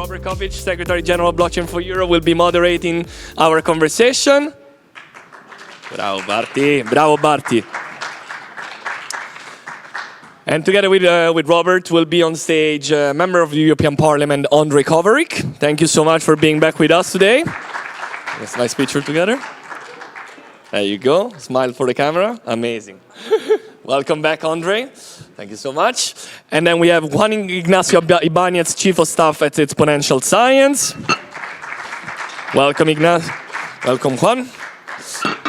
Robert Kopitsch, Secretary General of Blockchain for Europe, will be moderating our conversation. Bravo, Barty. Bravo, Barty. And together with Robert will be on stage a member of the European Parliament, Ondrej Kovarik. Thank you so much for being back with us today. Let's nice picture together. There you go. Smile for the camera. Amazing. Welcome back, Ondrej. Thank you so much. And then we have Juan Ignacio Ibañez, Chief of Staff at Exponential Science. Welcome, Ignacio. Welcome, Juan.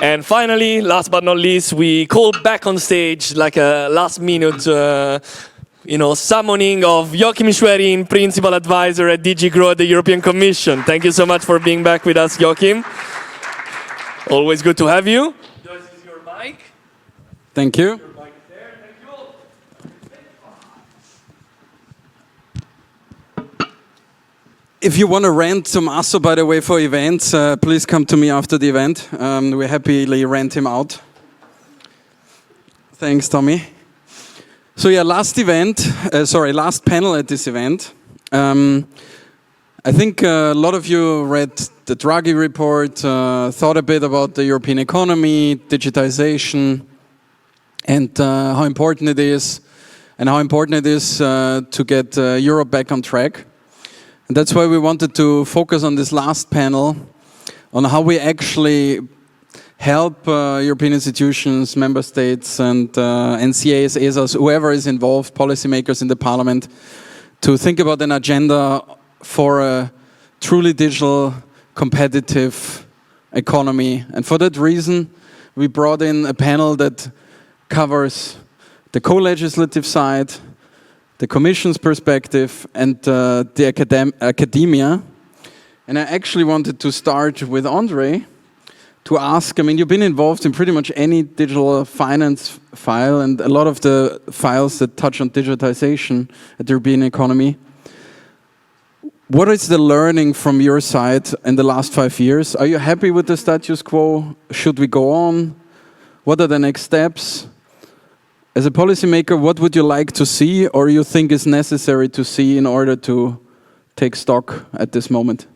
And finally, last but not least, we called back on stage like a last-minute, summoning of Joachim Schwerin, Principal Advisor at DG Grow at the European Commission. Thank you so much for being back with us, Joachim. Always good to have you. This is your mic. Thank you. Your mic is there. Thank you all. If you want to rent Tommaso, by the way, for events, please come to me after the event. We happily rent him out. Thanks, Tommy. So yeah, last panel at this event. I think a lot of you read the Draghi report, thought a bit about the European economy, digitalisation, and how important it is, to get Europe back on track. And that's why we wanted to focus on this last panel, on how we actually help European institutions, member states, and NCAs, ESAs, whoever is involved, policymakers in the parliament, to think about an agenda for a truly digital, competitive economy. And for that reason, we brought in a panel that covers the co-legislative side, the Commission's perspective, and the academia. And I actually wanted to start with Ondrej to ask, you've been involved in pretty much any digital finance file and a lot of the files that touch on digitization at the European economy. What is the learning from your side in the last 5 years? Are you happy with the status quo? Should we go on? What are the next steps? As a policymaker, what would you like to see or you think is necessary to see in order to take stock at this moment?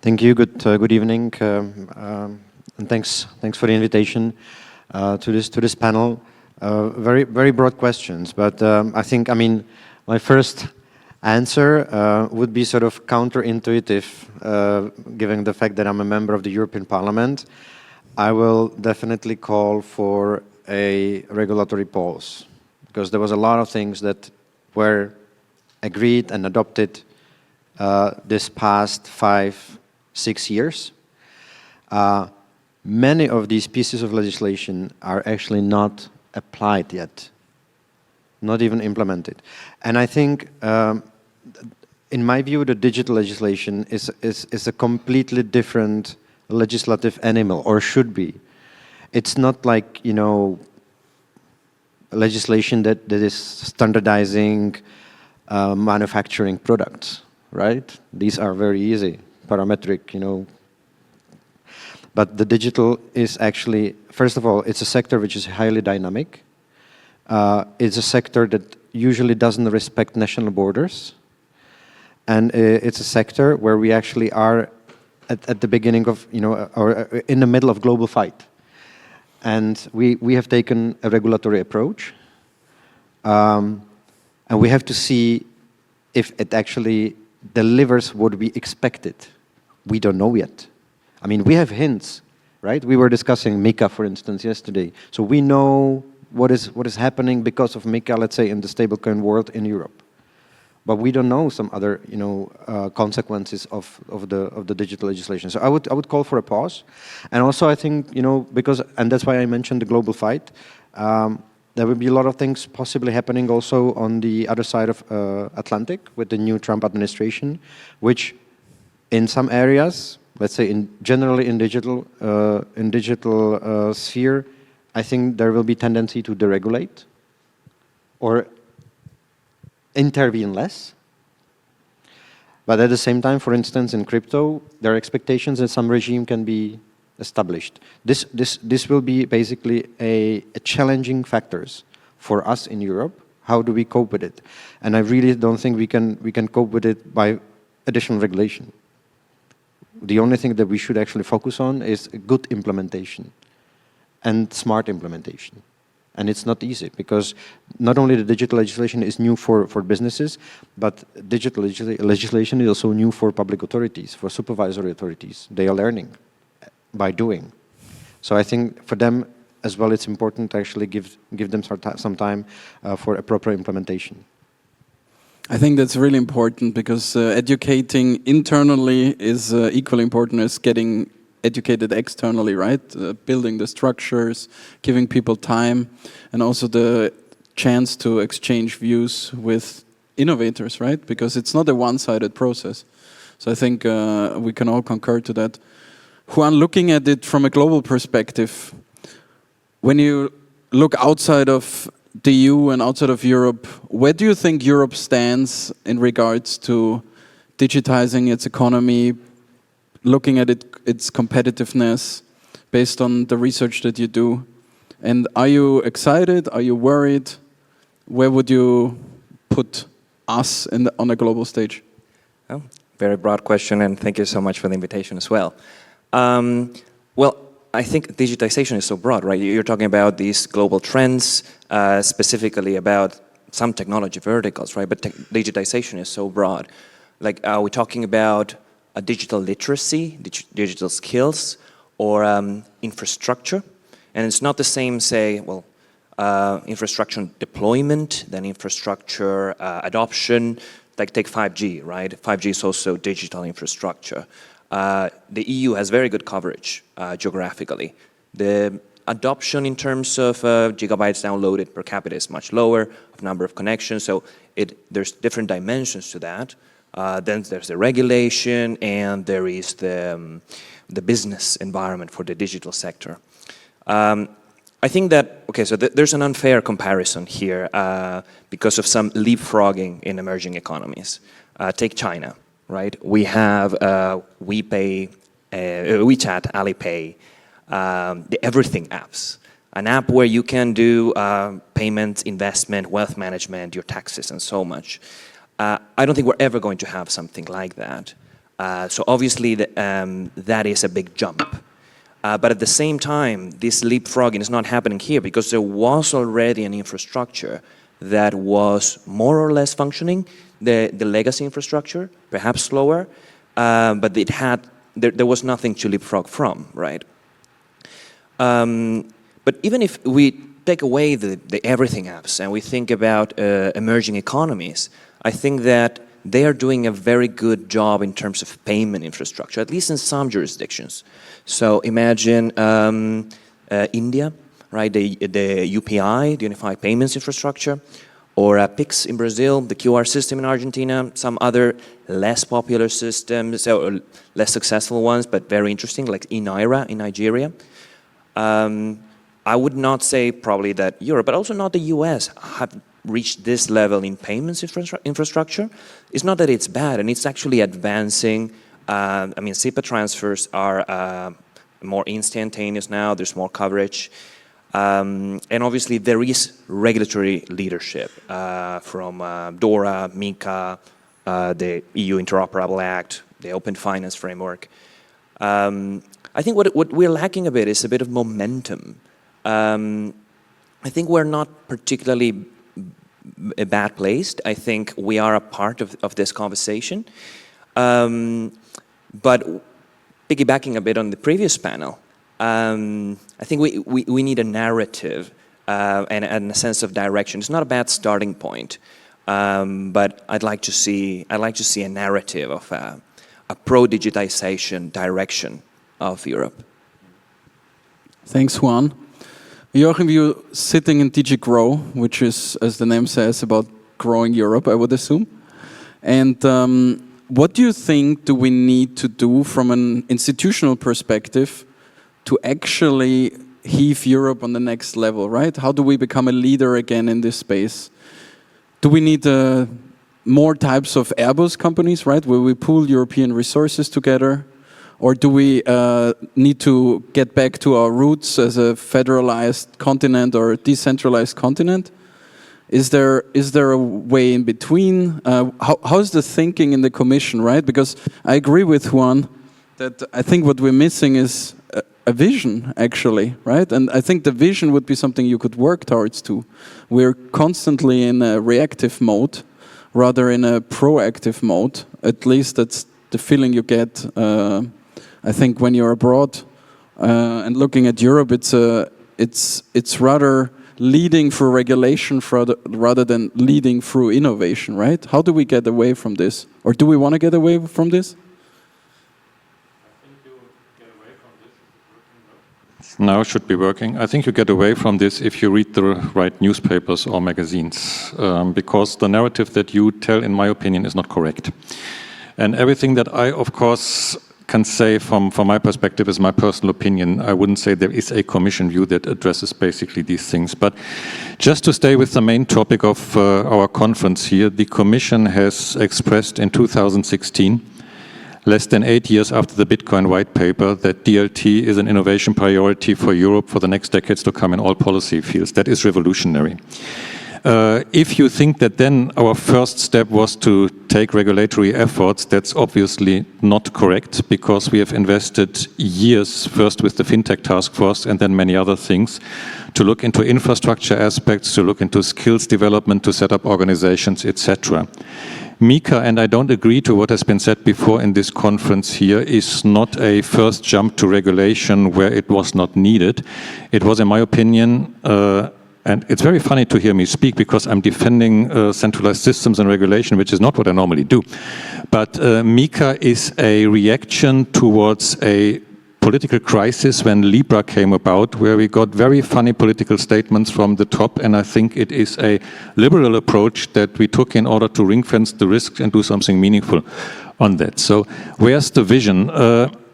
Thank you. Good evening, and thanks for the invitation to this panel. Very broad questions, but I think my first answer would be sort of counterintuitive, given the fact that I'm a member of the European Parliament. I will definitely call for a regulatory pause, because there was a lot of things that were agreed and adopted this past 5-6 years. Many of these pieces of legislation are actually not applied yet, not even implemented. And I think, in my view, the digital legislation is a completely different legislative animal, or should be. It's not like, legislation that is standardizing manufacturing products, right? These are very easy, parametric, But the digital is actually, first of all, it's a sector which is highly dynamic. It's a sector that usually doesn't respect national borders. And it's a sector where we actually are at the beginning of, or in the middle of global fight. And we have taken a regulatory approach. And we have to see if it actually delivers what we expected. We don't know yet. We have hints, right? We were discussing MiCA, for instance, yesterday. So we know what is happening because of MiCA, let's say, in the stablecoin world in Europe. But we don't know some other, consequences of the digital legislation. So I would call for a pause. And also I think, because, and that's why I mentioned the global fight, there will be a lot of things possibly happening also on the other side of Atlantic with the new Trump administration, which in some areas, let's say generally in digital sphere, I think there will be tendency to deregulate or intervene less. But at the same time, for instance, in crypto, there are expectations that some regime can be established. This will be basically a challenging factors for us in Europe. How do we cope with it? And I really don't think we can cope with it by additional regulation. The only thing that we should actually focus on is good implementation and smart implementation. And it's not easy, because not only the digital legislation is new for businesses, but digital legislation is also new for public authorities, for supervisory authorities. They are learning by doing. So I think for them as well, it's important to actually give them some time for a proper implementation. I think that's really important, because educating internally is equally important as getting educated externally, right? Building the structures, giving people time, and also the chance to exchange views with innovators, right? Because it's not a one-sided process. So I think we can all concur to that. Juan, looking at it from a global perspective, when you look outside of the EU and outside of Europe, where do you think Europe stands in regards to digitizing its economy, looking at its competitiveness based on the research that you do? And are you excited? Are you worried? Where would you put us on a global stage? Oh, very broad question, and thank you so much for the invitation as well. Well, I think digitization is so broad, right? You're talking about these global trends, specifically about some technology verticals, right? But digitization is so broad. Like, are we talking about a digital literacy, digital skills, or infrastructure? And it's not the same, say, well, infrastructure deployment, then infrastructure adoption. Like, take 5G, right? 5G is also digital infrastructure. The EU has very good coverage geographically. The adoption in terms of gigabytes downloaded per capita is much lower, of number of connections, so there's different dimensions to that. Then there's the regulation, and there is the business environment for the digital sector. I think that, okay, so there's an unfair comparison here because of some leapfrogging in emerging economies. Take China. Right, we have WePay, WeChat, Alipay, the everything apps. An app where you can do payments, investment, wealth management, your taxes, and so much. I don't think we're ever going to have something like that. So obviously that is a big jump. But at the same time, this leapfrogging is not happening here because there was already an infrastructure that was more or less functioning. The legacy infrastructure, perhaps slower, but there was nothing to leapfrog from, right? But even if we take away the everything apps and we think about emerging economies, I think that they are doing a very good job in terms of payment infrastructure, at least in some jurisdictions. So imagine India, right? The UPI, the Unified Payments Infrastructure, or PIX in Brazil, the QR system in Argentina, some other less popular systems, or less successful ones, but very interesting, like Inaira in Nigeria. I would not say probably that Europe, but also not the US, have reached this level in payments infrastructure. It's not that it's bad, and it's actually advancing. I mean, SEPA transfers are more instantaneous now, there's more coverage. And obviously there is regulatory leadership from DORA, MiCA, the EU Interoperable Act, the Open Finance Framework. I think what we're lacking a bit is a bit of momentum. I think we're not particularly bad placed. I think we are a part of this conversation. But piggybacking a bit on the previous panel, I think we need a narrative and a sense of direction. It's not a bad starting point, but I'd like to see a narrative of a pro-digitization direction of Europe. Thanks, Juan. Joachim, you're sitting in DG Grow, which is, as the name says, about growing Europe, I would assume. And what do you think do we need to do from an institutional perspective to actually heave Europe on the next level, right? How do we become a leader again in this space? Do we need more types of Airbus companies, right, where we pool European resources together? Or do we need to get back to our roots as a federalized continent or a decentralized continent? Is there a way in between? How's the thinking in the Commission, right? Because I agree with Juan that I think what we're missing is a vision, actually, right? And I think the vision would be something you could work towards too. We're constantly in a reactive mode rather in a proactive mode. At least that's the feeling you get, I think, when you're abroad and looking at Europe. It's rather leading through regulation rather than leading through innovation, right? How do we get away from this? Or do we want to get away from this? Now should be working. I think you get away from this if you read the right newspapers or magazines, because the narrative that you tell, in my opinion, is not correct. And everything that I, of course, can say from my perspective is my personal opinion. I wouldn't say there is a Commission view that addresses basically these things. But just to stay with the main topic of our conference here, the Commission has expressed in 2016, less than 8 years after the Bitcoin white paper, that DLT is an innovation priority for Europe for the next decades to come in all policy fields. That is revolutionary. If you think that then our first step was to take regulatory efforts, that's obviously not correct, because we have invested years, first with the FinTech task force and then many other things, to look into infrastructure aspects, to look into skills development, to set up organizations, etc. MiCA, and I don't agree to what has been said before in this conference here, is not a first jump to regulation where it was not needed. It was, in my opinion, and it's very funny to hear me speak because I'm defending centralized systems and regulation, which is not what I normally do. But MiCA is a reaction towards a political crisis when Libra came about, where we got very funny political statements from the top, and I think it is a liberal approach that we took in order to ring-fence the risks and do something meaningful on that. So where's the vision?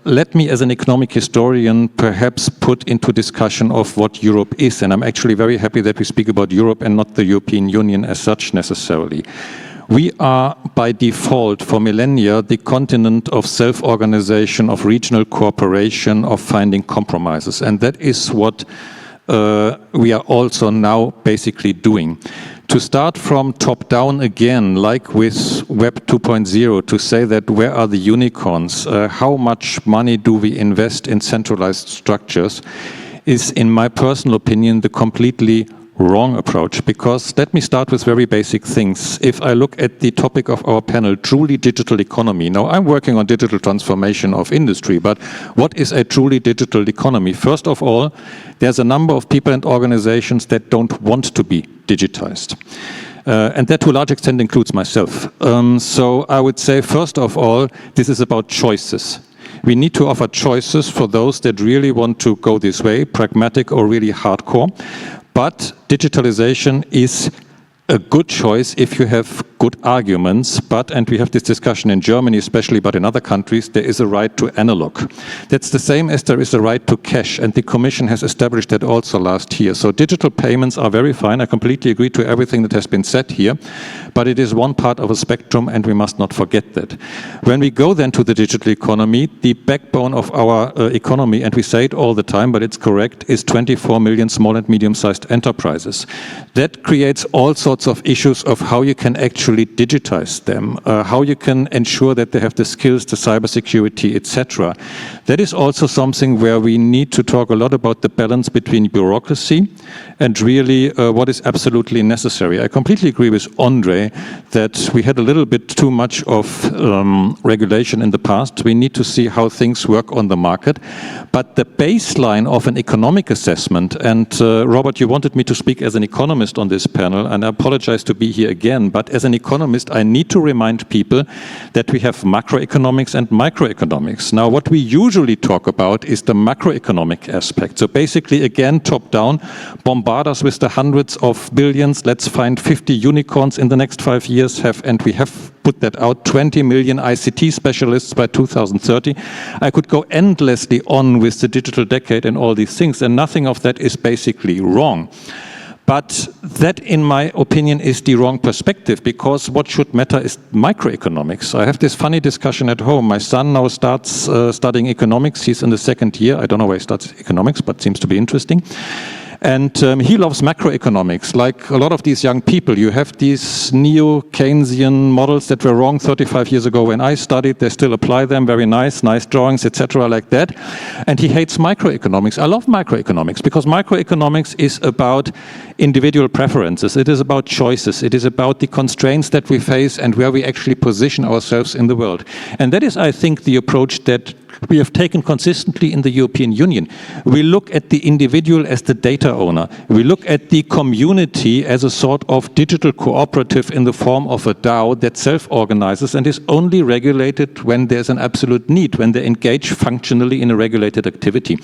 Let me, as an economic historian, perhaps put into discussion of what Europe is, and I'm actually very happy that we speak about Europe and not the European Union as such necessarily. We are, by default, for millennia, the continent of self-organization, of regional cooperation, of finding compromises. And that is what we are also now basically doing. To start from top-down again, like with Web 2.0, to say that where are the unicorns, how much money do we invest in centralized structures, is, in my personal opinion, the completely wrong approach. Because let me start with very basic things. If I look at the topic of our panel, truly digital economy. Now, I'm working on digital transformation of industry, but what is a truly digital economy? First of all, there's a number of people and organizations that don't want to be digitized. And that to a large extent includes myself. So I would say, first of all, this is about choices. We need to offer choices for those that really want to go this way, pragmatic or really hardcore. But digitalization is a good choice if you have good arguments, but, and we have this discussion in Germany especially, but in other countries, there is a right to analog. That's the same as there is a right to cash, and the Commission has established that also last year. So digital payments are very fine. I completely agree to everything that has been said here, but it is one part of a spectrum, and we must not forget that. When we go then to the digital economy, the backbone of our economy, and we say it all the time, but it's correct, is 24 million small and medium-sized enterprises. That creates all sorts of issues of how you can actually digitize them, how you can ensure that they have the skills, the cybersecurity, etc. That is also something where we need to talk a lot about the balance between bureaucracy and really what is absolutely necessary. I completely agree with Ondrej that we had a little bit too much of regulation in the past. We need to see how things work on the market. But the baseline of an economic assessment, and Robert, you wanted me to speak as an economist on this panel, and I apologize to be here again, but as an economist, I need to remind people that we have macroeconomics and microeconomics. Now, what we usually talk about is the macroeconomic aspect. So basically, again, top-down, bombard us with the hundreds of billions, let's find 50 unicorns in the next 5 years, and we have put that out, 20 million ICT specialists by 2030. I could go endlessly on with the digital decade and all these things, and nothing of that is basically wrong. But that, in my opinion, is the wrong perspective, because what should matter is microeconomics. I have this funny discussion at home. My son now starts studying economics. He's in the second year. I don't know where he starts economics, but seems to be interesting. And he loves macroeconomics, like a lot of these young people. You have these neo-Keynesian models that were wrong 35 years ago when I studied. They still apply them, very nice drawings, etc. like that. And he hates microeconomics. I love microeconomics because microeconomics is about individual preferences. It is about choices. It is about the constraints that we face and where we actually position ourselves in the world. And that is, I think, the approach that we have taken consistently in the European Union. We look at the individual as the data owner. We look at the community as a sort of digital cooperative in the form of a DAO that self-organizes and is only regulated when there's an absolute need, when they engage functionally in a regulated activity.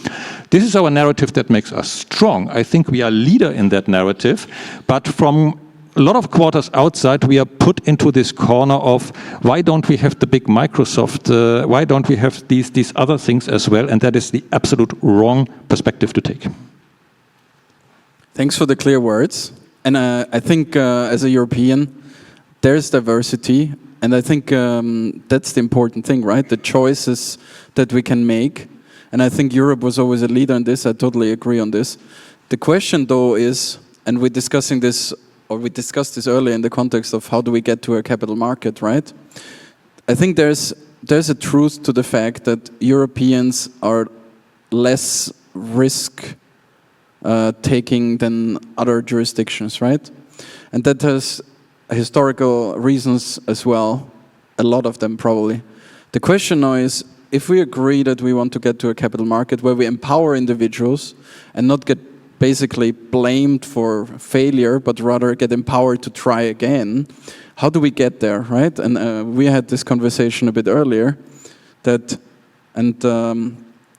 This is our narrative that makes us strong. I think we are leader in that narrative, but from a lot of quarters outside, we are put into this corner of why don't we have the big Microsoft, why don't we have these other things as well, and that is the absolute wrong perspective to take. Thanks for the clear words. And I think as a European, there's diversity, and I think that's the important thing, right? The choices that we can make. And I think Europe was always a leader in this. I totally agree on this. The question, though, is, and we discussed this earlier in the context of how do we get to a capital market, right? I think there's a truth to the fact that Europeans are less risk taking than other jurisdictions, right? And that has historical reasons as well, a lot of them probably. The question now is, if we agree that we want to get to a capital market where we empower individuals and not get basically blamed for failure, but rather get empowered to try again, how do we get there, right? And we had this conversation a bit earlier, that, and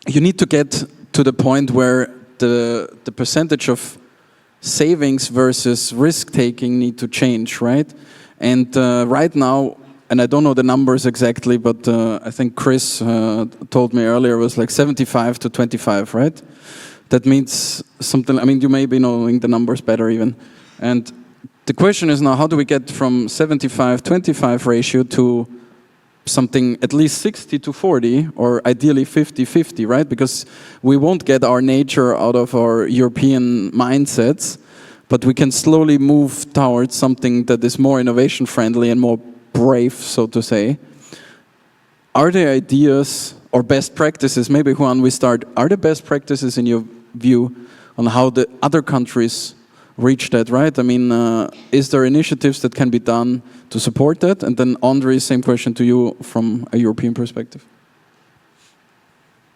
you need to get to the point where the percentage of savings versus risk-taking need to change, right? And right now, and I don't know the numbers exactly, but I think Chris told me earlier it was like 75 to 25, right? That means something, I mean, you may be knowing the numbers better even. And the question is now, how do we get from 75-25 ratio to something at least 60 to 40, or ideally 50-50, right? Because we won't get our nature out of our European mindsets, but we can slowly move towards something that is more innovation friendly and more brave, so to say. Are there ideas or best practices, maybe Juan, we start, are there best practices in your view on how the other countries reach that, right? I mean, is there initiatives that can be done to support that? And then Ondrej, same question to you from a European perspective.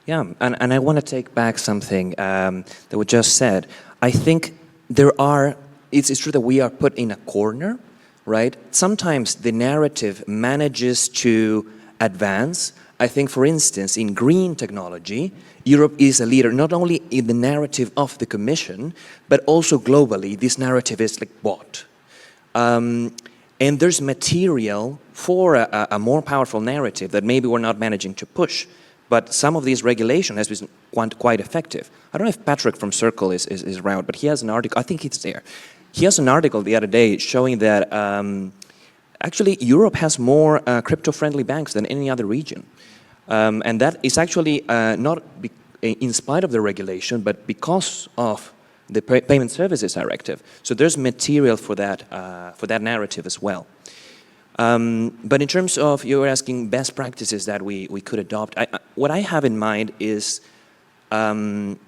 Yeah, and I want to take back something that was just said. I think it's true that we are put in a corner, right? Sometimes the narrative manages to advance. I think, for instance, in green technology, Europe is a leader not only in the narrative of the Commission, but also globally. This narrative is like bought. And there's material for a more powerful narrative that maybe we're not managing to push. But some of these regulation has been quite effective. I don't know if Patrick from Circle is around, but he has an article, I think it's there. He has an article the other day showing that actually Europe has more crypto-friendly banks than any other region. And that is actually not in spite of the regulation, but because of the Payment Services Directive. So there's material for that narrative as well. But in terms of, you were asking best practices that we could adopt, what I have in mind is when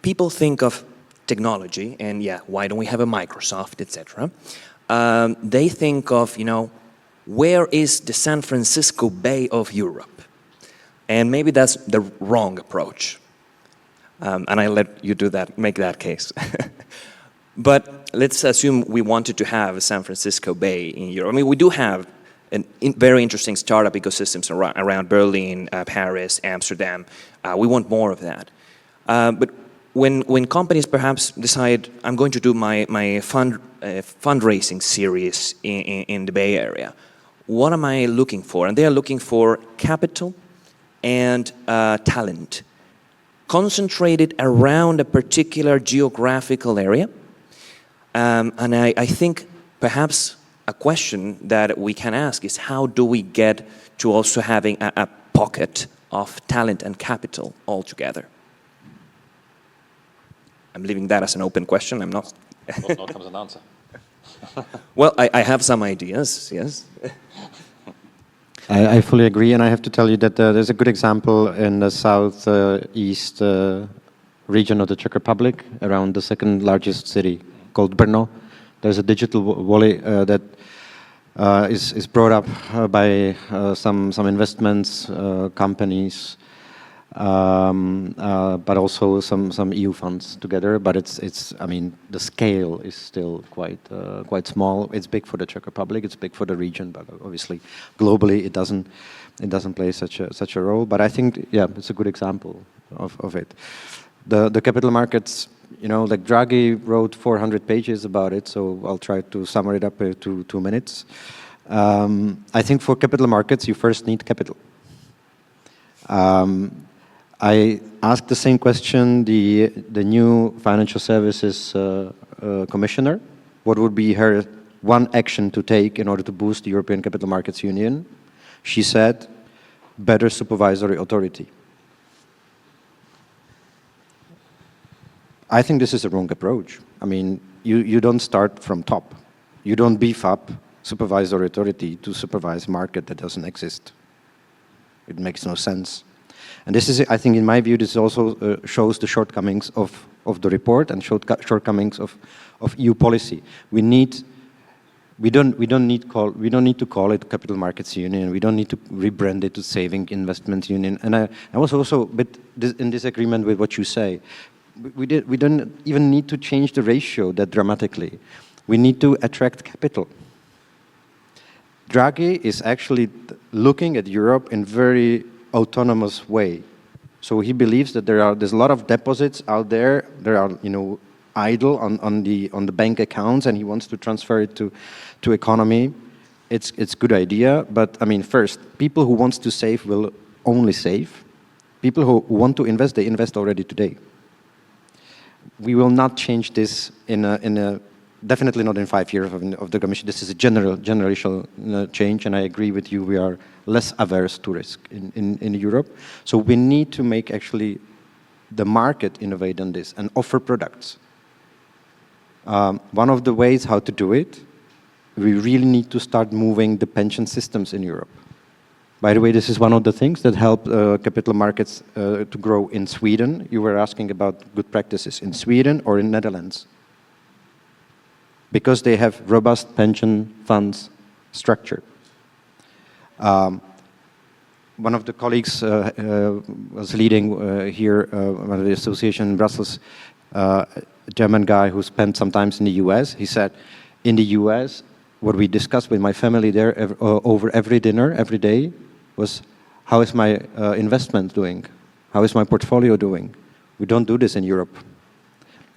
people think of technology, and yeah, why don't we have a Microsoft, etc., they think of, where is the San Francisco Bay of Europe? And maybe that's the wrong approach. And I let you make that case. But let's assume we wanted to have a San Francisco Bay in Europe. I mean, we do have very interesting startup ecosystems around Berlin, Paris, Amsterdam. We want more of that. But when companies perhaps decide, I'm going to do my fundraising series in the Bay Area, what am I looking for? And they are looking for capital and talent, concentrated around a particular geographical area. And I think perhaps a question that we can ask is, how do we get to also having a pocket of talent and capital all together? I'm leaving that as an open question. I'm not. Now comes an answer. Well, I have some ideas, yes. I fully agree, and I have to tell you that there's a good example in the southeast region of the Czech Republic, around the second largest city called Brno. There's a digital wallet that is brought up by some investments companies, but also some EU funds together. But it's I mean the scale is still quite small. It's big for the Czech Republic. It's big for the region, but obviously globally it doesn't play such a role. But I think it's a good example of it. The capital markets. Like Draghi wrote 400 pages about it, so I'll try to sum it up to 2 minutes. I think for capital markets, you first need capital. I asked the same question the new financial services commissioner. What would be her one action to take in order to boost the European Capital Markets Union? She said, better supervisory authority. I think this is a wrong approach. I mean, you don't start from top. You don't beef up supervisory authority to supervise market that doesn't exist. It makes no sense. And this is, I think, in my view, this also shows the shortcomings of the report and shortcomings of EU policy. We don't need to call it Capital Markets Union. We don't need to rebrand it to Saving Investment Union. And I was also a bit in disagreement with what you say. We don't even need to change the ratio that dramatically. We need to attract capital. Draghi is actually looking at Europe in very autonomous way. So he believes that there's a lot of deposits out there. There are idle on the bank accounts, and he wants to transfer it to economy. It's good idea, but I mean, first, people who want to save will only save. People who want to invest, they invest already today. We will not change this in a definitely not in 5 years of the Commission. This is a generational change, and I agree with you. We are less averse to risk in Europe. So we need to make actually the market innovate on this and offer products. One of the ways how to do it, we really need to start moving the pension systems in Europe. By the way, this is one of the things that helped capital markets to grow in Sweden. You were asking about good practices in Sweden or in Netherlands. Because they have robust pension funds structure. One of the colleagues was leading here, one of the association in Brussels, a German guy who spent some time in the US. He said, in the US, what we discussed with my family there over every dinner, every day, was how is my investment doing? How is my portfolio doing? We don't do this in Europe.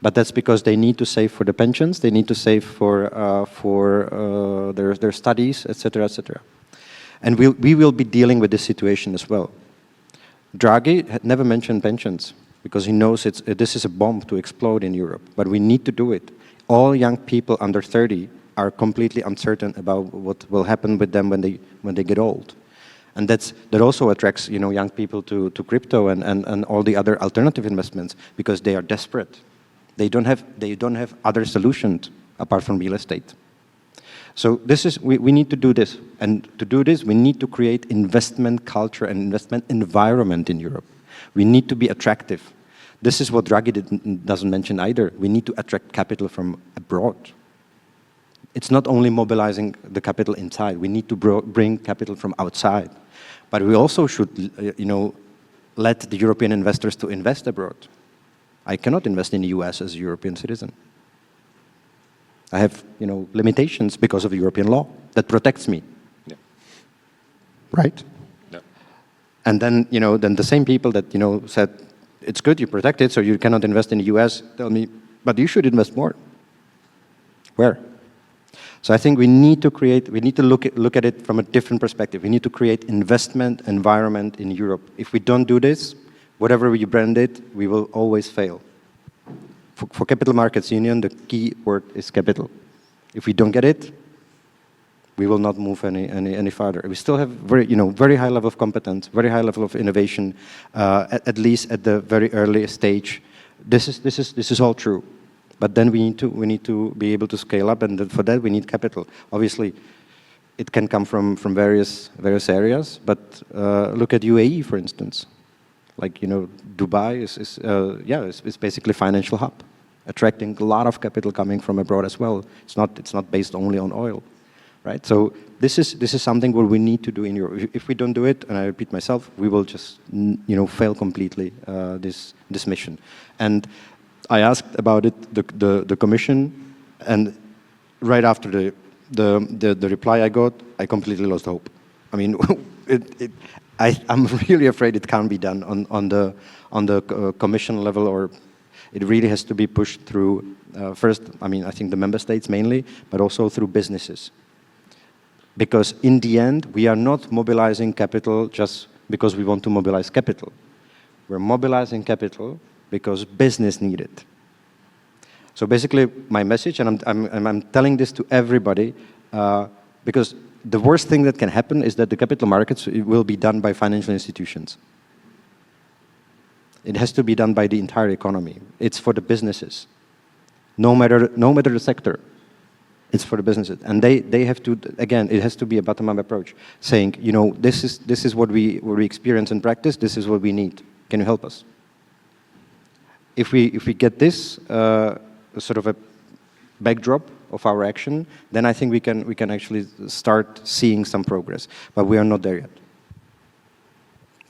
But that's because they need to save for the pensions, they need to save for their studies, etc., etc. And we will be dealing with this situation as well. Draghi had never mentioned pensions because he knows this is a bomb to explode in Europe, but we need to do it. All young people under 30 are completely uncertain about what will happen with them when they get old. And that also attracts young people to crypto and all the other alternative investments because they are desperate. They don't have other solutions apart from real estate. So we need to do this, and to do this we need to create investment culture and investment environment in Europe. We need to be attractive. This is what Draghi doesn't mention either. We need to attract capital from abroad. It's not only mobilizing the capital inside. We need to bring capital from outside, but we also should let the European investors to invest abroad. I cannot invest in the US as a European citizen. I have, limitations because of European law that protects me. Yeah. Right? Yeah. And then, then the same people that, said, it's good, you protect it, so you cannot invest in the US, tell me, but you should invest more. Where? So I think we need to look at it from a different perspective. We need to create investment environment in Europe. If we don't do this, whatever we brand it, we will always fail. For Capital Markets Union, the key word is capital. If we don't get it, we will not move any farther. We still have very high level of competence, very high level of innovation, at least at the very early stage This is all true, but then we need to be able to scale up, and for that we need capital. Obviously, it can come from various areas, but look at UAE, for instance. Like, Dubai is basically financial hub, attracting a lot of capital coming from abroad as well. It's not based only on oil, right? So this is something what we need to do in Europe. If we don't do it, and I repeat myself, we will just fail completely this mission. And I asked about it the Commission, and right after the reply I got, I completely lost hope. I mean, I'm really afraid it can't be done on the Commission level, or it really has to be pushed through first. I mean, I think the member states mainly, but also through businesses. Because in the end, we are not mobilizing capital just because we want to mobilize capital. We're mobilizing capital because business need it. So basically, my message, and I'm telling this to everybody, because the worst thing that can happen is that the capital markets will be done by financial institutions. It has to be done by the entire economy. It's for the businesses, no matter the sector. It's for the businesses, and they have to, again, it has to be a bottom-up approach, saying, this is what we experience in practice. This is what we need. Can you help us? If we get this sort of a backdrop of our action, then I think we can actually start seeing some progress. But we are not there yet.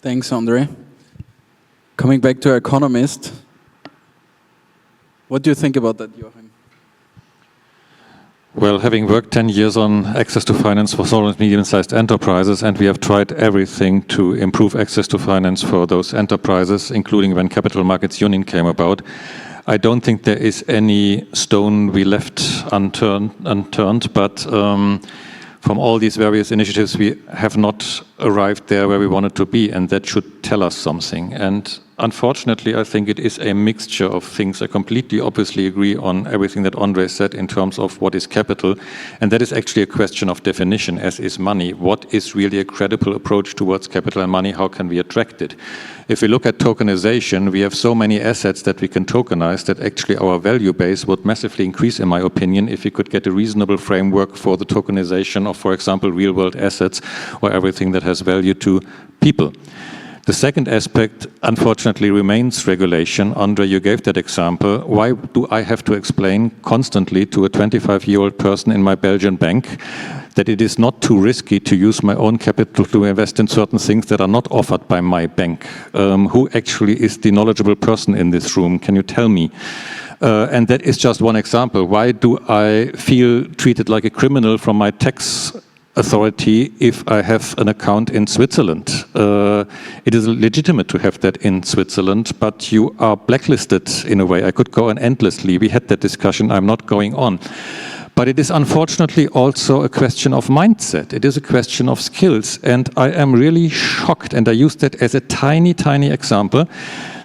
Thanks, Ondrej. Coming back to Economist, what do you think about that, Joachim? Well, having worked 10 years on access to finance for small and medium-sized enterprises, and we have tried everything to improve access to finance for those enterprises, including when Capital Markets Union came about, I don't think there is any stone we left unturned, but from all these various initiatives, we have not arrived there where we wanted to be, and that should tell us something. And unfortunately, I think it is a mixture of things. I completely obviously agree on everything that Ondrej said in terms of what is capital, and that is actually a question of definition, as is money. What is really a credible approach towards capital and money? How can we attract it? If we look at tokenization, we have so many assets that we can tokenize that actually our value base would massively increase, in my opinion, if we could get a reasonable framework for the tokenization of, for example, real-world assets or everything that has value to people. The second aspect, unfortunately, remains regulation. Ondrej, you gave that example. Why do I have to explain constantly to a 25-year-old person in my Belgian bank that it is not too risky to use my own capital to invest in certain things that are not offered by my bank? Who actually is the knowledgeable person in this room? Can you tell me? And that is just one example. Why do I feel treated like a criminal from my tax authority if I have an account in Switzerland? It is legitimate to have that in Switzerland, but you are blacklisted in a way. I could go on endlessly. We had that discussion. I'm not going on. But it is unfortunately also a question of mindset. It is a question of skills. And I am really shocked, and I use that as a tiny, tiny example,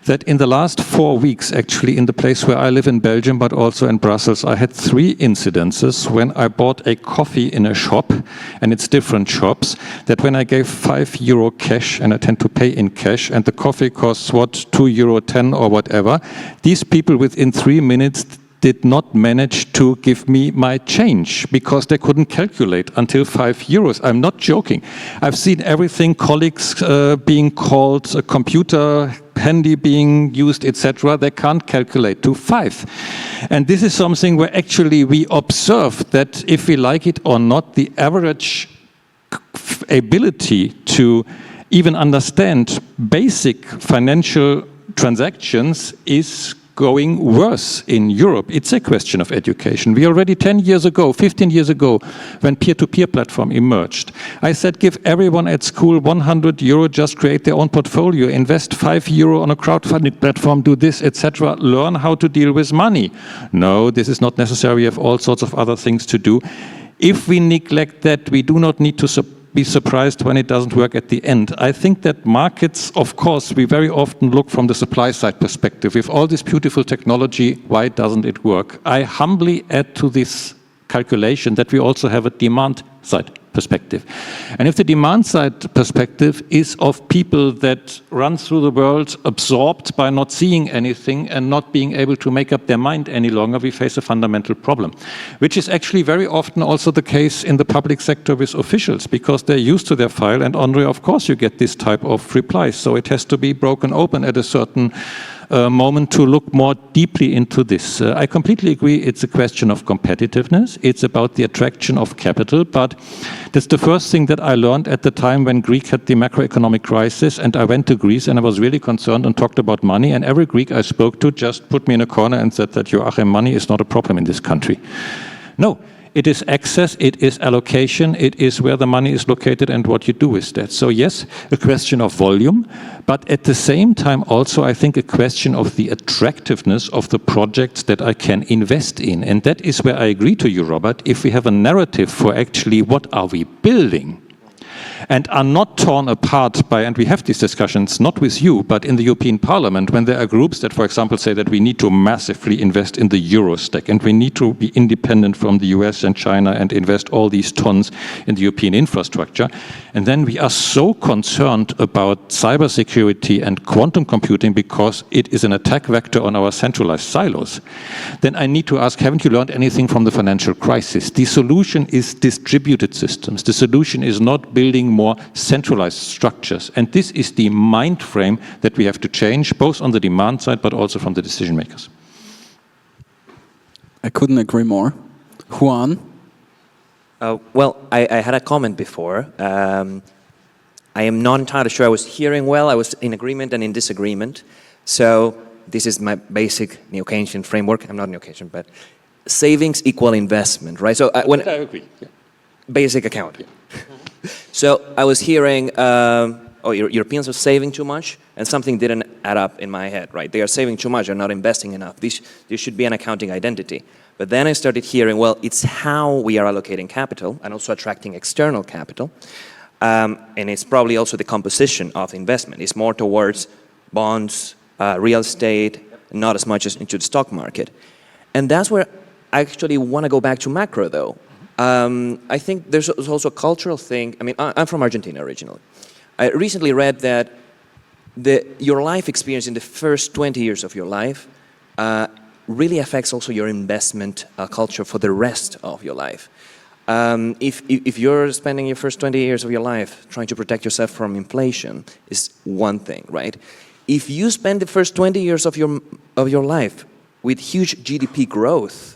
that in the last 4 weeks, actually, in the place where I live in Belgium, but also in Brussels, I had 3 incidences when I bought a coffee in a shop, and it's different shops, that when I gave €5 cash, and I tend to pay in cash, and the coffee costs, what, €2.10 or whatever, these people within 3 minutes did not manage to give me my change because they couldn't calculate until €5. I'm not joking. I've seen everything, colleagues being called, a computer handy being used, etc. They can't calculate to 5. And this is something where actually we observe that if we like it or not, the average ability to even understand basic financial transactions is going worse in Europe. It's a question of education. We already 10 years ago, 15 years ago, when peer-to-peer platform emerged, I said give everyone at school €100, just create their own portfolio, invest €5 on a crowdfunding platform, do this, etc., learn how to deal with money. No, this is not necessary. We have all sorts of other things to do. If we neglect that, we do not need to be surprised when it doesn't work at the end. I think that markets, of course, we very often look from the supply side perspective. With all this beautiful technology, why doesn't it work? I humbly add to this calculation that we also have a demand side perspective. And if the demand side perspective is of people that run through the world absorbed by not seeing anything and not being able to make up their mind any longer, we face a fundamental problem, which is actually very often also the case in the public sector with officials, because they're used to their file. And Ondrej, of course, you get this type of replies. So it has to be broken open at a certain moment to look more deeply into this. I completely agree, it's a question of competitiveness, it's about the attraction of capital, but that's the first thing that I learned at the time when Greece had the macroeconomic crisis, and I went to Greece and I was really concerned and talked about money, and every Greek I spoke to just put me in a corner and said that Joachim, money is not a problem in this country. No. It is access, it is allocation, it is where the money is located and what you do with that. So yes, a question of volume, but at the same time also I think a question of the attractiveness of the projects that I can invest in. And that is where I agree to you, Robert, if we have a narrative for actually what are we building, and are not torn apart by, and we have these discussions not with you, but in the European Parliament, when there are groups that, for example, say that we need to massively invest in the Euro stack and we need to be independent from the US and China and invest all these tons in the European infrastructure. And then we are so concerned about cybersecurity and quantum computing because it is an attack vector on our centralized silos. Then I need to ask, haven't you learned anything from the financial crisis? The solution is distributed systems. The solution is not building more centralized structures. And this is the mind frame that we have to change, both on the demand side, but also from the decision makers. I couldn't agree more. Juan? Well, I had a comment before. I am not entirely sure I was hearing well. I was in agreement and in disagreement. So this is my basic neo-Keynesian framework. I'm not neo-Keynesian, but savings equal investment, right? So when I agree. Yeah. Basic account. Yeah. So I was hearing, Europeans are saving too much, and something didn't add up in my head, right? They are saving too much, they're not investing enough. There should be an accounting identity. But then I started hearing, well, it's how we are allocating capital and also attracting external capital. And it's probably also the composition of investment. It's more towards bonds, real estate, not as much as into the stock market. And that's where I actually want to go back to macro, though. I think there's also a cultural thing. I mean, I'm from Argentina originally. I recently read that your life experience in the first 20 years of your life really affects also your investment culture for the rest of your life. If you're spending your first 20 years of your life trying to protect yourself from inflation, is one thing, right? If you spend the first 20 years of your life with huge GDP growth,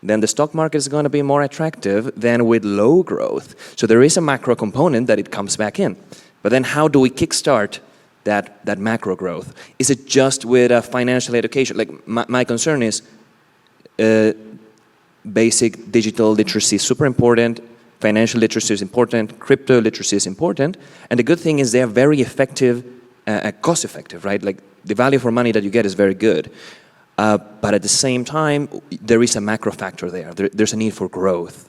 then the stock market is going to be more attractive than with low growth. So there is a macro component that it comes back in. But then how do we kickstart that macro growth? Is it just with financial education? Like my concern is basic digital literacy is super important, financial literacy is important, crypto literacy is important, and the good thing is they're very effective, cost effective, right? Like the value for money that you get is very good. But at the same time, there is a macro factor there. There's a need for growth.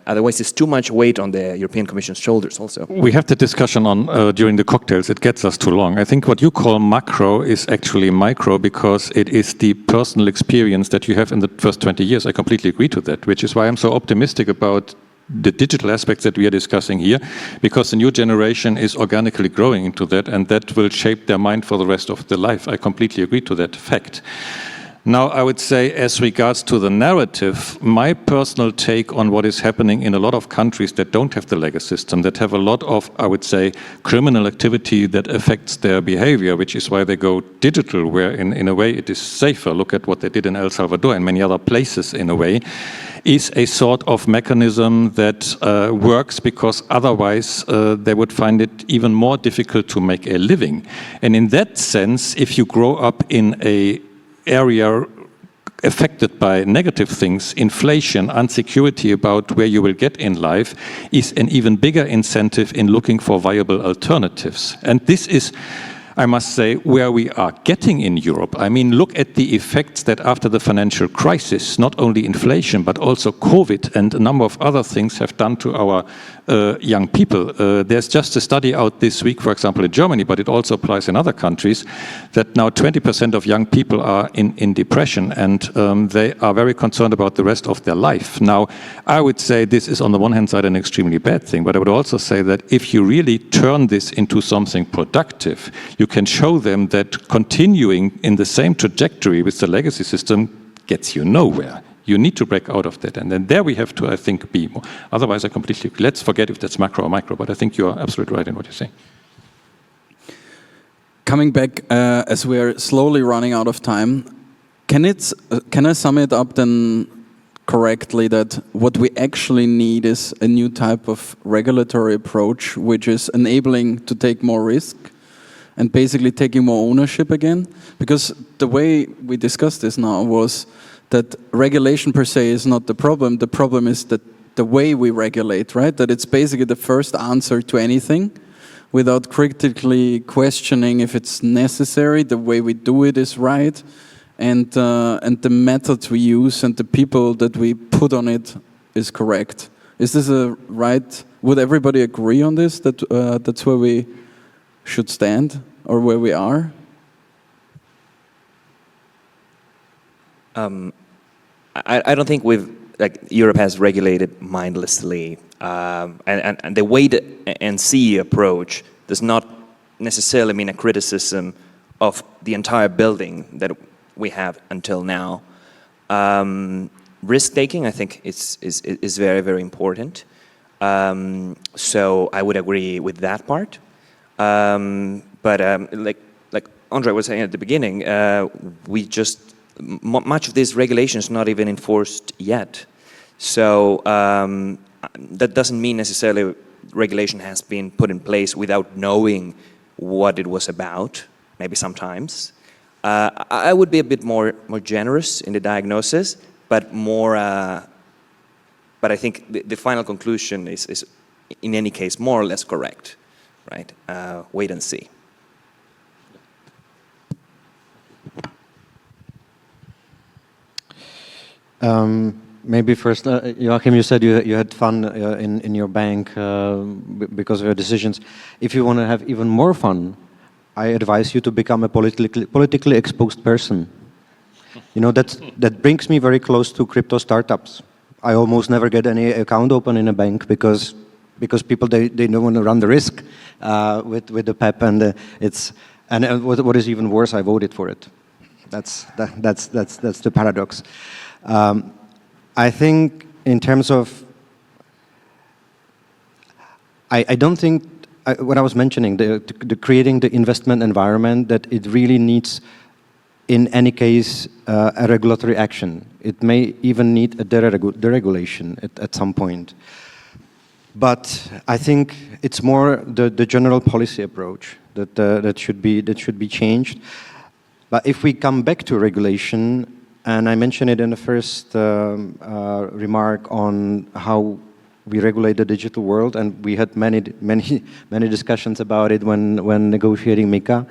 Otherwise, it's too much weight on the European Commission's shoulders also. We have the discussion on during the cocktails. It gets us too long. I think what you call macro is actually micro because it is the personal experience that you have in the first 20 years. I completely agree to that, which is why I'm so optimistic about the digital aspects that we are discussing here, because the new generation is organically growing into that, and that will shape their mind for the rest of their life. I completely agree to that fact. Now, I would say, as regards to the narrative, my personal take on what is happening in a lot of countries that don't have the legal system, that have a lot of, I would say, criminal activity that affects their behavior, which is why they go digital, where in a way it is safer. Look at what they did in El Salvador and many other places in a way, is a sort of mechanism that works because otherwise they would find it even more difficult to make a living. And in that sense, if you grow up in a area affected by negative things, inflation, insecurity about where you will get in life, is an even bigger incentive in looking for viable alternatives. And this is, I must say, where we are getting in Europe. I mean, look at the effects that after the financial crisis, not only inflation, but also COVID and a number of other things have done to our young people. There's just a study out this week, for example, in Germany, but it also applies in other countries, that now 20% of young people are in depression, and they are very concerned about the rest of their life. Now, I would say this is on the one hand side an extremely bad thing, but I would also say that if you really turn this into something productive, you can show them that continuing in the same trajectory with the legacy system gets you nowhere. You need to break out of that. And then there we have to, I think, be more. Otherwise, I completely, let's forget if that's macro or micro, but I think you are absolutely right in what you're saying. Coming back, as we're slowly running out of time, can I sum it up then correctly that what we actually need is a new type of regulatory approach, which is enabling to take more risk and basically taking more ownership again? Because the way we discussed this now was that regulation per se is not the problem. The problem is that the way we regulate, right? That it's basically the first answer to anything without critically questioning if it's necessary, the way we do it is right, and the methods we use and the people that we put on it is correct. Is this a right? Would everybody agree on this, that that's where we should stand or where we are? I don't think Europe has regulated mindlessly, and the wait and see approach does not necessarily mean a criticism of the entire building that we have until now. Risk taking, I think, is very, very important. So I would agree with that part. But like Ondrej was saying at the beginning, much of this regulation is not even enforced yet. So that doesn't mean necessarily regulation has been put in place without knowing what it was about, maybe sometimes. I would be a bit more generous in the diagnosis, but but I think the final conclusion is in any case more or less correct, right? Wait and see. Maybe first, Joachim, you said you had fun in your bank because of your decisions. If you want to have even more fun, I advise you to become a politically exposed person. You know, that brings me very close to crypto startups. I almost never get any account open in a bank because people they don't want to run the risk with the PEP, and what is even worse, I voted for it. That's the paradox. I think in terms of, I don't think, what I was mentioning, the creating the investment environment, that it really needs, in any case, a regulatory action. It may even need a deregulation at some point. But I think it's more the general policy approach that should be changed. But if we come back to regulation, and I mentioned it in the first remark on how we regulate the digital world, and we had many discussions about it when negotiating MiCA.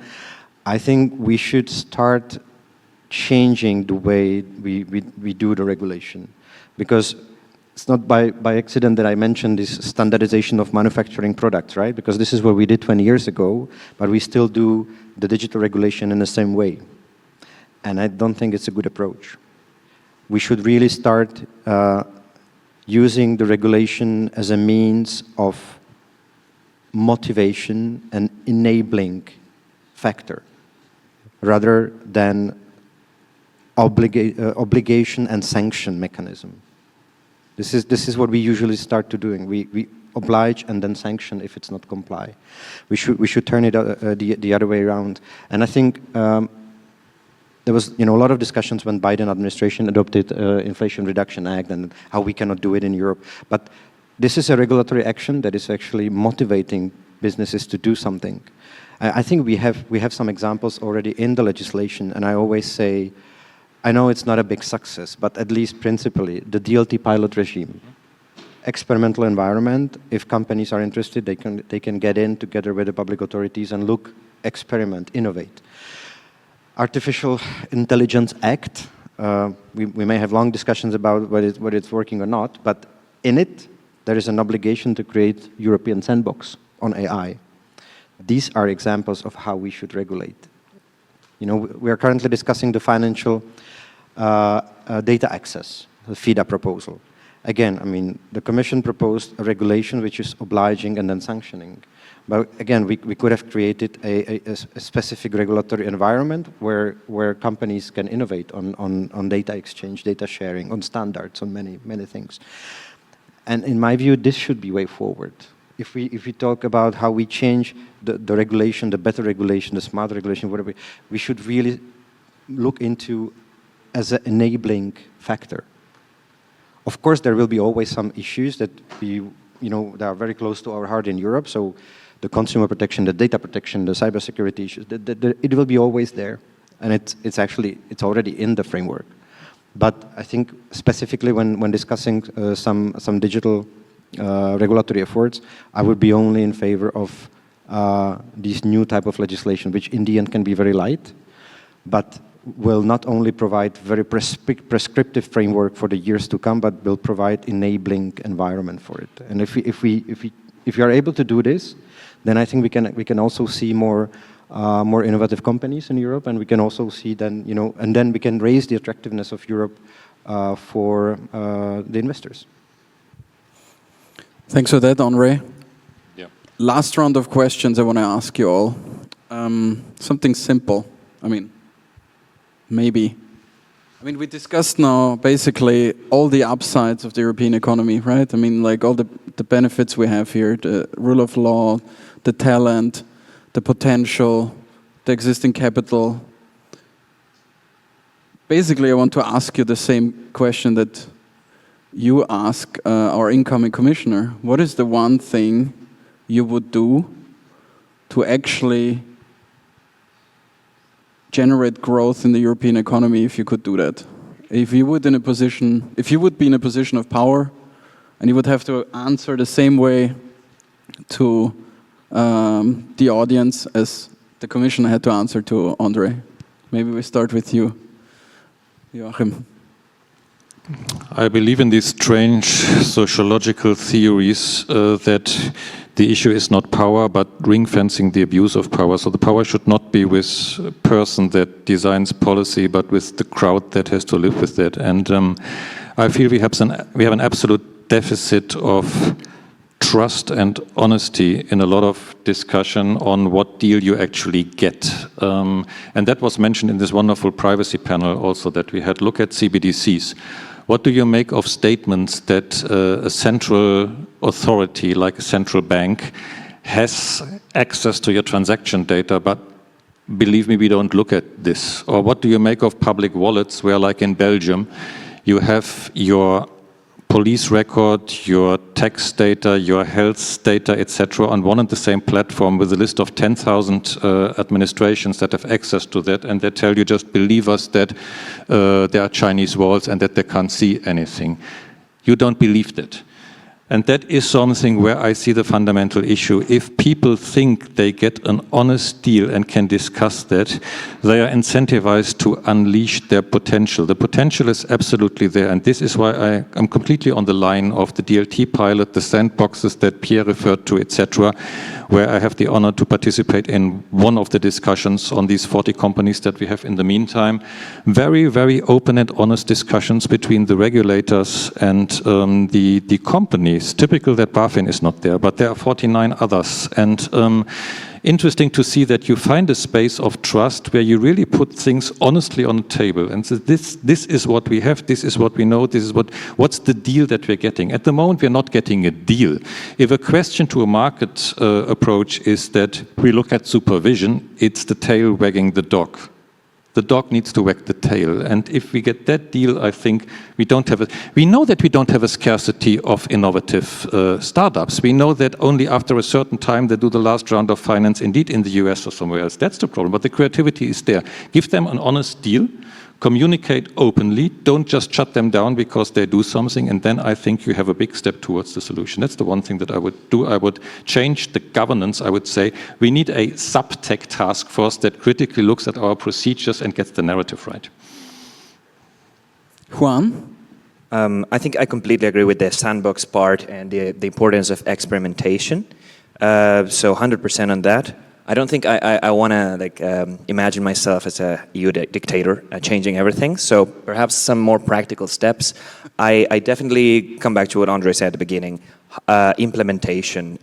I think we should start changing the way we do the regulation, because it's not by accident that I mentioned this standardization of manufacturing products, right? Because this is what we did 20 years ago, but we still do the digital regulation in the same way. And I don't think it's a good approach. We should really start using the regulation as a means of motivation and enabling factor, rather than obligation and sanction mechanism. This is what we usually start to doing. We oblige and then sanction if it's not comply. We should turn it the other way around. And I think there was a lot of discussions when Biden administration adopted Inflation Reduction Act and how we cannot do it in Europe. But this is a regulatory action that is actually motivating businesses to do something. I think we have some examples already in the legislation, and I always say, I know it's not a big success, but at least principally, the DLT pilot regime. Experimental environment, if companies are interested, they can get in together with the public authorities and look experiment, innovate. Artificial Intelligence Act, we may have long discussions about whether it's working or not, but in it, there is an obligation to create European sandbox on AI. These are examples of how we should regulate. You know, we are currently discussing the financial data access, the FIDA proposal. Again, I mean, the Commission proposed a regulation which is obliging and then sanctioning. But again, we could have created a specific regulatory environment where companies can innovate on data exchange, data sharing, on standards, on many things. And in my view, this should be way forward. If we talk about how we change the regulation, the better regulation, the smart regulation, whatever, we should really look into as an enabling factor. Of course, there will be always some issues that that are very close to our heart in Europe. So the consumer protection, the data protection, the cybersecurity issues, it will be always there. And it's already in the framework. But I think specifically when discussing some digital regulatory efforts, I would be only in favor of these new type of legislation, which in the end can be very light, but will not only provide very prescriptive framework for the years to come, but will provide enabling environment for it. And if we are able to do this, then I think we can also see more innovative companies in Europe, and we can also see then and then we can raise the attractiveness of Europe for the investors. Thanks for that, Ondrej. Yeah. Last round of questions I want to ask you all. Something simple. I mean, maybe. I mean, we discussed now basically all the upsides of the European economy, right? I mean, like all the benefits we have here, the rule of law, the talent, the potential, the existing capital. Basically, I want to ask you the same question that you ask our incoming commissioner. What is the one thing you would do to actually generate growth in the European economy if you could do that? If you would be in a position of power, and you would have to answer the same way to the audience as the commissioner had to answer to Ondrej. Maybe we start with you, Joachim. I believe in these strange sociological theories that the issue is not power, but ring-fencing the abuse of power. So the power should not be with a person that designs policy, but with the crowd that has to live with that. And I feel we have an absolute deficit of trust and honesty in a lot of discussion on what deal you actually get. And that was mentioned in this wonderful privacy panel also that we had. Look at CBDCs. What do you make of statements that a central authority, like a central bank, has access to your transaction data, but believe me, we don't look at this? Or what do you make of public wallets where, like in Belgium, you have your police record, your tax data, your health data, etc., on one and the same platform with a list of 10,000 administrations that have access to that, and they tell you, just believe us that there are Chinese walls and that they can't see anything. You don't believe that. And that is something where I see the fundamental issue. If people think they get an honest deal and can discuss that, they are incentivized to unleash their potential. The potential is absolutely there, and this is why I am completely on the line of the DLT pilot, the sandboxes that Pierre referred to, etc., where I have the honor to participate in one of the discussions on these 40 companies that we have in the meantime. Very, very open and honest discussions between the regulators and the companies. Typical that BaFin is not there, but there are 49 others. And interesting to see that you find a space of trust where you really put things honestly on the table and say, this is what we have, this is what we know, this is what's the deal that we're getting. At the moment, we're not getting a deal. If a question to a market approach is that we look at supervision, it's the tail wagging the dog. The dog needs to wag the tail. And if we get that deal, I think we know that we don't have a scarcity of innovative startups. We know that only after a certain time they do the last round of finance, indeed in the US or somewhere else. That's the problem. But the creativity is there. Give them an honest deal, Communicate openly, don't just shut them down because they do something, and then I think you have a big step towards the solution. That's the one thing that I would do. I would change the governance. I would say we need a sub-tech task force that critically looks at our procedures and gets the narrative right. Juan? I think I completely agree with the sandbox part and the importance of experimentation. So 100% on that. I don't think I want to imagine myself as a EU dictator changing everything. So perhaps some more practical steps. I definitely come back to what Ondrej said at the beginning. Implementation.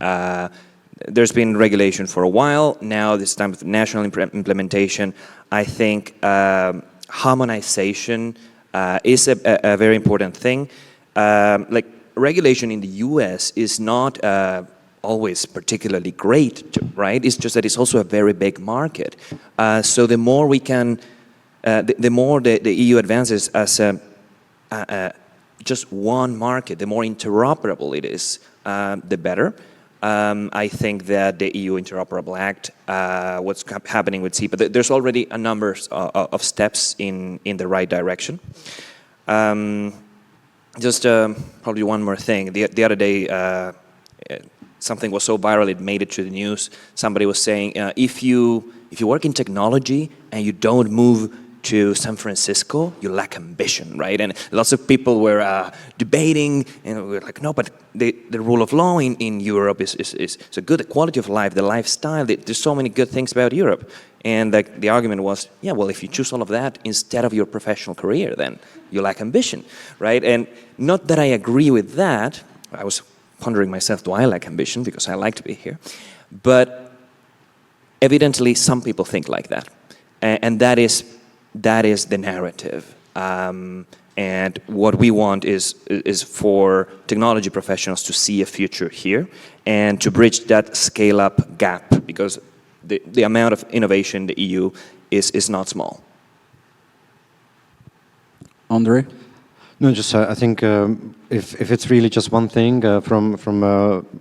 There's been regulation for a while. Now this time of national implementation. I think harmonization is a very important thing. Like regulation in the US is not always particularly great, right? It's just that it's also a very big market. So the more we can, the more the EU advances as just one market, the more interoperable it is, the better. I think that the EU Interoperable Act, what's happening with CEPA, there's already a number of steps in the right direction. Just probably one more thing. The other day, something was so viral it made it to the news. Somebody was saying, if you work in technology and you don't move to San Francisco, you lack ambition, right? And lots of people were debating, and we were like, no, but the rule of law in Europe is a good quality of life, the lifestyle. There's so many good things about Europe. And the argument was, yeah, well, if you choose all of that instead of your professional career, then you lack ambition, right? And not that I agree with that. I was pondering myself, do I lack ambition? Because I like to be here. But evidently, some people think like that. And that is the narrative. And what we want is for technology professionals to see a future here and to bridge that scale-up gap, because the amount of innovation in the EU is not small. Ondrej? No, just I think if it's really just one thing from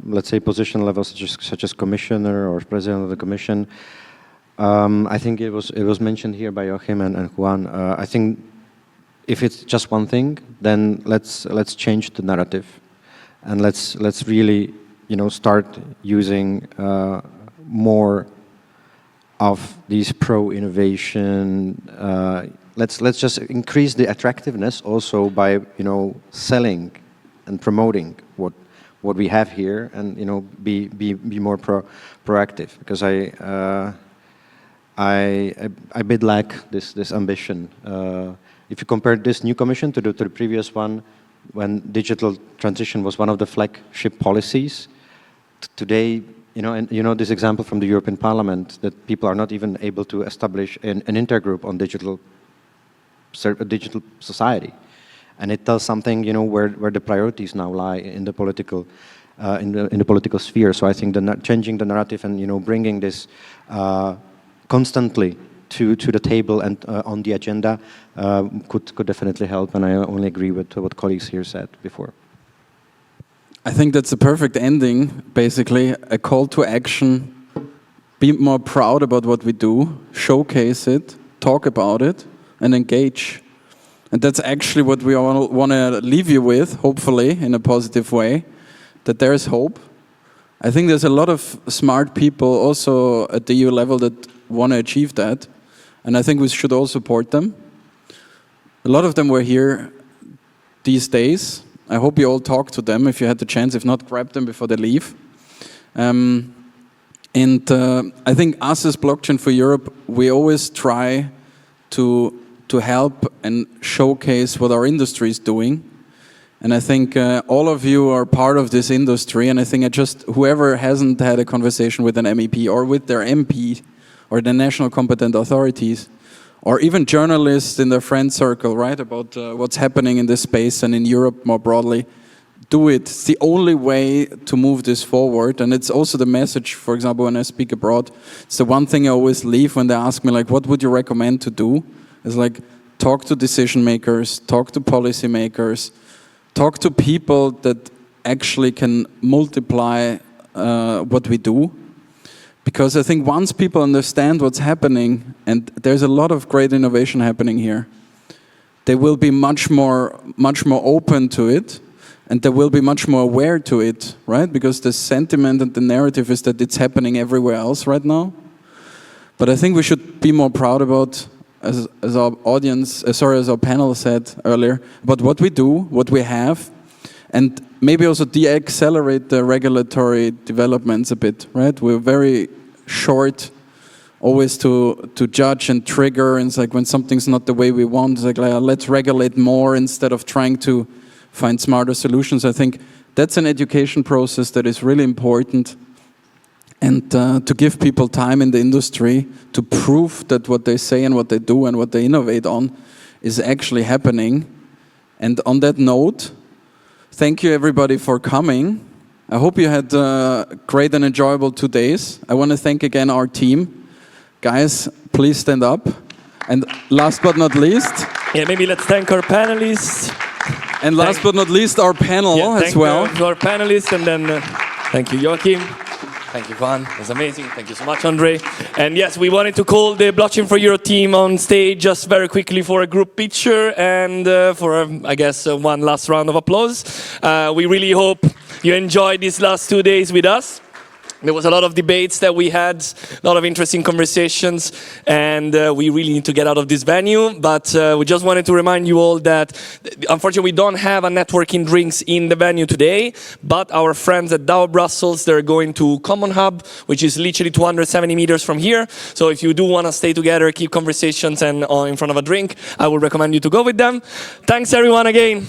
let's say position levels such as commissioner or president of the commission, I think it was mentioned here by Joachim and Juan. I think if it's just one thing, then let's change the narrative, and let's really start using more of these pro-innovation. Let's just increase the attractiveness also by selling and promoting what we have here, and be more proactive, because I bit lack this ambition. If you compare this new commission to the previous one, when digital transition was one of the flagship policies, today, this example from the European Parliament, that people are not even able to establish an intergroup on digital society, and it tells something, where the priorities now lie in the political in the political sphere. So I think changing the narrative and bringing this constantly to the table and on the agenda could definitely help, and I only agree with what colleagues here said before. I think that's a perfect ending, basically, a call to action. Be more proud about what we do, showcase it, talk about it, and engage. And that's actually what we all want to leave you with, hopefully, in a positive way, that there is hope. I think there's a lot of smart people also at the EU level that want to achieve that, and I think we should all support them. A lot of them were here these days. I hope you all talk to them if you had the chance. If not, grab them before they leave. And I think us as Blockchain for Europe, we always try to help and showcase what our industry is doing. And I think all of you are part of this industry, and I think whoever hasn't had a conversation with an MEP or with their MP or the national competent authorities, or even journalists in their friend circle, right, about what's happening in this space and in Europe more broadly, do it. It's the only way to move this forward, and it's also the message, for example, when I speak abroad, it's the one thing I always leave when they ask me, like, what would you recommend to do? It's like, talk to decision makers, talk to policy makers, talk to people that actually can multiply what we do. Because I think once people understand what's happening, and there's a lot of great innovation happening here, they will be much more open to it, and they will be much more aware to it, right? Because the sentiment and the narrative is that it's happening everywhere else right now. But I think we should be more proud about, as our audience, as our panel said earlier, about what we do, what we have, and maybe also de-accelerate the regulatory developments a bit, right? We're very short always to judge and trigger, and it's like when something's not the way we want, it's like let's regulate more instead of trying to find smarter solutions. I think that's an education process that is really important, and to give people time in the industry to prove that what they say and what they do and what they innovate on is actually happening. And on that note, thank you everybody for coming. I hope you had great and enjoyable 2 days. I want to thank again our team. Guys, please stand up. And last but not least... Yeah, maybe let's thank our panelists. And last but not least, our panel as well. To our panelists, and then thank you, Joachim. Thank you, Juan. It was amazing. Thank you so much, Ondrej. And yes, we wanted to call the Blockchain for Euro team on stage just very quickly for a group picture and for, I guess, one last round of applause. We really hope you enjoyed these last 2 days with us. There was a lot of debates that we had, a lot of interesting conversations, and we really need to get out of this venue. But we just wanted to remind you all that, unfortunately, we don't have a networking drinks in the venue today, but our friends at DAO Brussels, they're going to Common Hub, which is literally 270 meters from here. So if you do want to stay together, keep conversations and in front of a drink, I would recommend you to go with them. Thanks, everyone, again.